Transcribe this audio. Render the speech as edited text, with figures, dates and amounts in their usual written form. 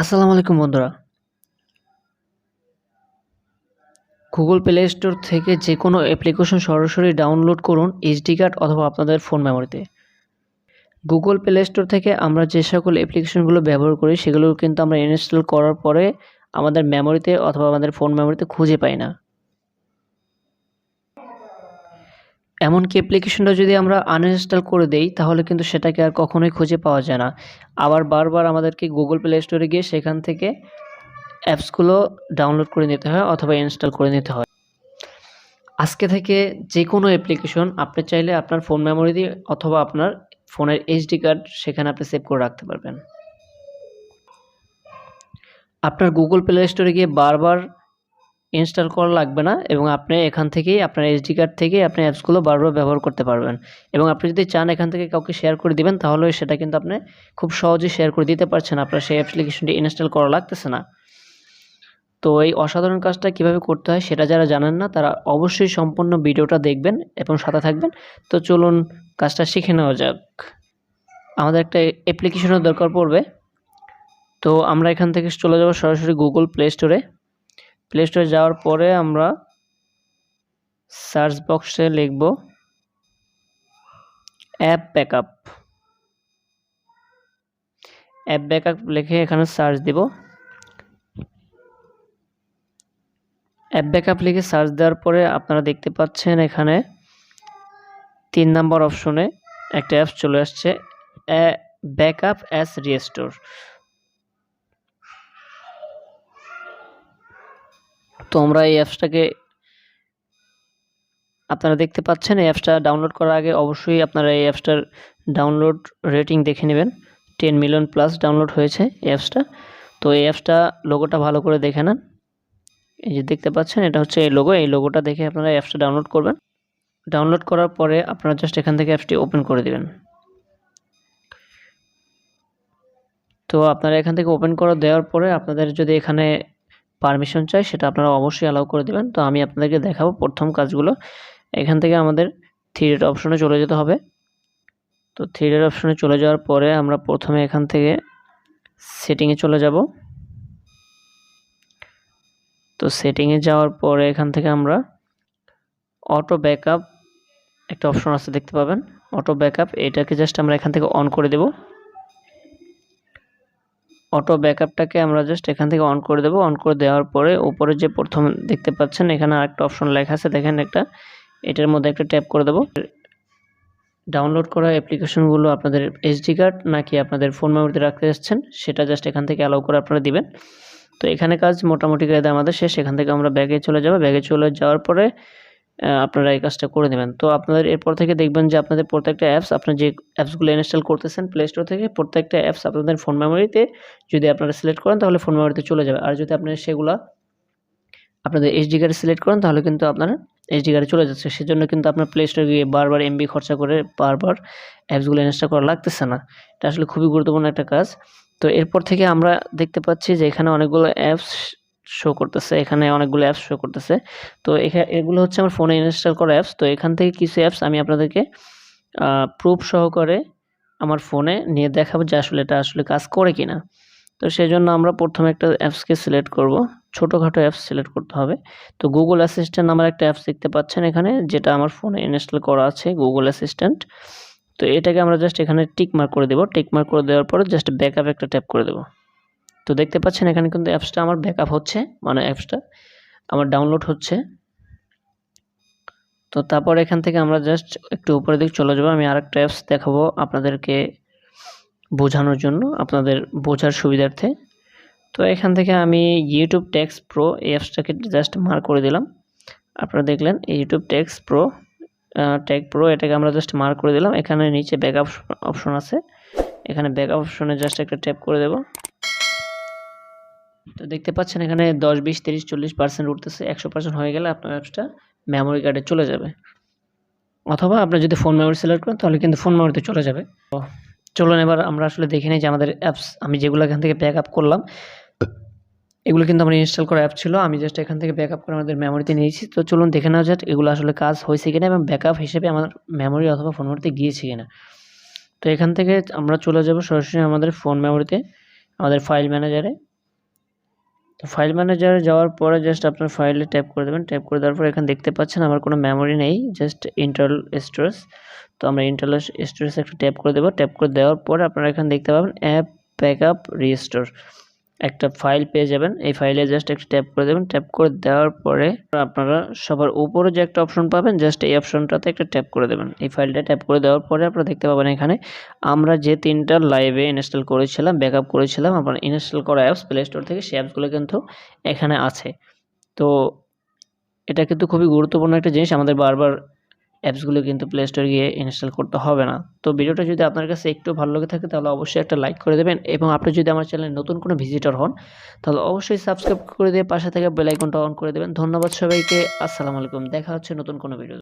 আসসালামু আলাইকুম বন্ধুরা। গুগল প্লে স্টোর থেকে যে কোনো অ্যাপ্লিকেশন সরাসরি ডাউনলোড করুন এইচডি কার্ড অথবা আপনাদের ফোন মেমোরিতে। গুগল প্লে স্টোর থেকে আমরা যে সকল অ্যাপ্লিকেশনগুলো ব্যবহার করি সেগুলো কিন্তু আমরা ইনস্টল করার পরে আমাদের মেমোরিতে অথবা আমাদের ফোন মেমোরিতে খুঁজে পাই না। এমনকি অ্যাপ্লিকেশনটা যদি আমরা আনইনস্টল করে দেই তাহলে কিন্তু সেটাকে আর কখনোই খুঁজে পাওয়া যায় না। আবার বারবার আমাদেরকে গুগল প্লে স্টোরে গিয়ে সেখান থেকে অ্যাপসগুলো ডাউনলোড করে নিতে হয় অথবা ইনস্টল করে নিতে হয়। আজকে থেকে যে কোনো অ্যাপ্লিকেশন আপনি চাইলে আপনার ফোন মেমোরি দিয়ে অথবা আপনার ফোনের এইচডি কার্ড সেখানে আপনি সেভ করে রাখতে পারবেন। আপনার গুগল প্লে স্টোরে গিয়ে বারবার ইনস্টল করা লাগবে না এবং আপনি এখান থেকেই আপনার এইচডি কার্ড থেকে আপনি অ্যাপসগুলো বারবার ব্যবহার করতে পারবেন। এবং আপনি যদি চান এখান থেকে কাউকে শেয়ার করে দিবেন তাহলে সেটা কিন্তু আপনি খুব সহজেই শেয়ার করে দিতে পারছেন। আপনার সেই অ্যাপ্লিকেশনটি ইনস্টল করা লাগতেছে না। তো এই অসাধারণ কাজটা কিভাবে করতে হয় সেটা যারা জানেন না তারা অবশ্যই সম্পূর্ণ ভিডিওটা দেখবেন এবং সাথে থাকবেন। তো চলুন কাজটা শিখে নেওয়া যাক। আমাদের একটা অ্যাপ্লিকেশনের দরকার পড়বে। তো আমরা এখান থেকে চলে যাব সরাসরি গুগল প্লে স্টোরে। প্লে স্টোরে যাওয়ার পরে আমরা সার্চ বক্সে লিখব অ্যাপ ব্যাকআপ। অ্যাপ ব্যাকআপ লিখে এখানে সার্চ দিব। অ্যাপ ব্যাকআপ লিখে সার্চ দেওয়ার পরে আপনারা দেখতে পাচ্ছেন এখানে 3 নাম্বার অপশনে একটা অ্যাপস চলে আসছে, ব্যাকআপ অ্যাজ রিস্টোর। তো আমরা এই অ্যাপসটাকে আপনারা দেখতে পাচ্ছেন। এই অ্যাপসটা ডাউনলোড করার আগে অবশ্যই আপনারা এই অ্যাপসটার ডাউনলোড রেটিং দেখে নেবেন। 10 মিলিয়ন প্লাস ডাউনলোড হয়েছে এই অ্যাপসটা। তো এই অ্যাপসটা লোগোটা ভালো করে দেখে নেন। এই যে দেখতে পাচ্ছেন এটা হচ্ছে এই লোগো। এই লোগোটা দেখে আপনারা অ্যাপসটা ডাউনলোড করবেন। ডাউনলোড করার পরে আপনারা জাস্ট এখান থেকে অ্যাপসটি ওপেন করে দিবেন। তো আপনারা এখান থেকে ওপেন করে দেওয়ার পরে আপনাদের যদি এখানে পারমিশন চাই সেটা আপনারা অবশ্যই অ্যালাউ করে দিবেন। তো আমি আপনাদেরকে দেখাবো প্রথম কাজগুলো। এখান থেকে আমাদের 3 ডট অপশনে চলে যেতে হবে। তো 3 ডট অপশনে চলে যাওয়ার পরে আমরা প্রথমে এখান থেকে সেটিংয়ে চলে যাব। তো সেটিংয়ে যাওয়ার পরে এখান থেকে আমরা অটো ব্যাকআপ একটা অপশন আছে দেখতে পাবেন। অটো ব্যাকআপ এটাকে জাস্ট আমরা এখান থেকে অন করে দেব। অটো ব্যাকআপটাকে আমরা জাস্ট এখান থেকে অন করে দেব। অন করে দেওয়ার পরে উপরে যে প্রথম দেখতে পাচ্ছেন এখানে আরেকটা অপশন লেখা আছে দেখেন একটা, এটার মধ্যে একটা ট্যাপ করে দেব। ডাউনলোড করা অ্যাপ্লিকেশনগুলো আপনাদের এইচডি কার্ড নাকি আপনাদের ফোন মেমোরিতে রাখতে যাচ্ছেন সেটা জাস্ট এখান থেকে অ্যালাউ করে আপনারা দিবেন। তো এখানে কাজ মোটামুটি কায়দা আমাদের শেষ। এখান থেকে আমরা ব্যাগে চলে যাব। ব্যাগে চলে যাওয়ার পরে আপনারা এই কাজটা করে নেবেন। তো আপনাদের এরপর থেকে দেখবেন যে আপনাদের প্রত্যেকটা অ্যাপস আপনার যে অ্যাপসগুলো ইনস্টল করতেছেন প্লে স্টোর থেকে প্রত্যেকটা অ্যাপস আপনাদের ফোন মেমোরিতে যদি আপনারা সিলেক্ট করেন তাহলে ফোন মেমোরিতে চলে যাবে। আর যদি আপনারা সেগুলা আপনাদের এইচডি কার্ডে সিলেক্ট করেন তাহলে কিন্তু আপনার এইচডি কার্ডে চলে যাচ্ছে। সেজন্য কিন্তু আপনার প্লে স্টোরে গিয়ে বারবার এমবি খরচা করে বারবার অ্যাপসগুলো ইনস্টল করা লাগতেছে না। এটা আসলে খুবই গুরুত্বপূর্ণ একটা কাজ। তো এরপর থেকে আমরা দেখতে পাচ্ছি যে এখানে অনেকগুলো অ্যাপস শো করতেছে। এখানে অনেকগুলো অ্যাপস শো করতেছে। তো এগুলো হচ্ছে আমার ফোনে ইনস্টল করা অ্যাপস। তো এখান থেকে কিছু অ্যাপস আমি আপনাদেরকে প্রুফ সহকারে আমার ফোনে নিয়ে দেখাবো যে আসলে এটা আসলে কাজ করে কিনা। তো সেজন্য আমরা প্রথমে একটা অ্যাপসকে সিলেক্ট করব। ছোটোখাটো অ্যাপস সিলেক্ট করতে হবে। তো গুগল অ্যাসিস্ট্যান্ট নামের একটা অ্যাপস দেখতে পাচ্ছেন এখানে, যেটা আমার ফোনে ইনস্টল করা আছে গুগল অ্যাসিস্ট্যান্ট। তো এটাকে আমরা জাস্ট এখানে টিক মার্ক করে দেব। টিক মার্ক করে দেওয়ার পরে জাস্ট ব্যাকআপ একটা ট্যাপ করে দেব। তো দেখতে পাচ্ছেন এখানে কিন্তু অ্যাপসটা আমার ব্যাকআপ হচ্ছে, মানে অ্যাপসটা আমার ডাউনলোড হচ্ছে। তো তারপর এখান থেকে আমরা জাস্ট একটু উপরের দিকে চলে যাব। আমি আরেকটা অ্যাপস দেখাবো আপনাদেরকে বোঝানোর জন্য, আপনাদের বোঝার সুবিধার্থে। তো এখান থেকে আমি ইউটিউব টেক্সট প্রো এই অ্যাপসটাকে জাস্ট মার্ক করে দিলাম। আপনারা দেখলেন ইউটিউব টেক্সট প্রো এটাকে আমরা জাস্ট মার্ক করে দিলাম। এখানে নিচে ব্যাকআপ অপশন আছে, এখানে ব্যাকআপ অপশনে জাস্ট একটা ট্যাপ করে দেব। তো দেখতে পাচ্ছেন এখানে 10, 20, 30, 40% উঠতেছে। 100% হয়ে গেলে আপনার অ্যাপসটা মেমোরি কার্ডে চলে যাবে, অথবা আপনি যদি ফোন মেমোরি সিলেক্ট করেন তাহলে কিন্তু ফোন মেমোরিতে চলে যাবে। তো চলুন এবার আমরা আসলে দেখে নিই যে আমাদের অ্যাপস আমি যেগুলো এখান থেকে ব্যাকআপ করলাম এগুলো কিন্তু আমার ইনস্টল করা অ্যাপ ছিল। আমি জাস্ট এখান থেকে ব্যাকআপ করে আমাদের মেমোরিতে নিয়েছি। তো চলুন দেখে নেওয়া যাক এগুলো আসলে কাজ হয়েছে কিনা এবং ব্যাকআপ হিসেবে আমার মেমোরি অথবা ফোন মেমোরিতে গিয়েছে কিনা। তো এখান থেকে আমরা চলে যাব সরাসরি আমাদের ফোন মেমোরিতে, আমাদের ফাইল ম্যানেজারে। তো ফাইল ম্যানেজারে যাওয়ার পরে জাস্ট আপনার ফাইলে ট্যাপ করে দেবেন। ট্যাপ করে দেওয়ার পরে এখানে দেখতে পাচ্ছেন আমার কোনো মেমোরি নেই, জাস্ট ইন্টারনাল স্টোরেজ। তো আমরা ইন্টারনাল স্টোরেজে একটা ট্যাপ করে দেবো। ট্যাপ করে দেওয়ার পরে আপনারা এখানে দেখতে পাবেন অ্যাপ ব্যাকআপ রিস্টোর, একটা ফাইল পেয়ে যাবেন। এই ফাইলে জাস্ট একটা ট্যাপ করে দেবেন। ট্যাপ করে দেওয়ার পরে আপনারা সবার উপরে যে একটা অপশন পাবেন, জাস্ট এই অপশনটাতে একটা ট্যাপ করে দেবেন। এই ফাইলটা ট্যাপ করে দেওয়ার পরে আপনারা দেখতে পাবেন এখানে আমরা যে 3টা লাইভে ইনস্টল করেছিলাম, ব্যাকআপ করেছিলাম আপনার ইনস্টল করা অ্যাপস প্লে স্টোর থেকে, সেই অ্যাপসগুলো কিন্তু এখানে আছে। তো এটা কিন্তু খুবই গুরুত্বপূর্ণ একটা জিনিস, আমাদের বারবার অ্যাপসগুলো কিন্তু প্লে স্টোরে গিয়ে ইনস্টল করতে হবে না। তো ভিডিওটা যদি আপনার কাছে একটু ভালো লেগে থাকে তাহলে অবশ্যই একটা লাইক করে দেবেন, এবং আপনি যদি আমার চ্যানেলে নতুন কোনো ভিজিটর হন তাহলে অবশ্যই সাবস্ক্রাইব করে দিয়ে পাশে থেকে বেল আইকনটা অন করে দেবেন। ধন্যবাদ সবাইকে। আসসালামু আলাইকুম। দেখা হচ্ছে নতুন কোনো ভিডিও।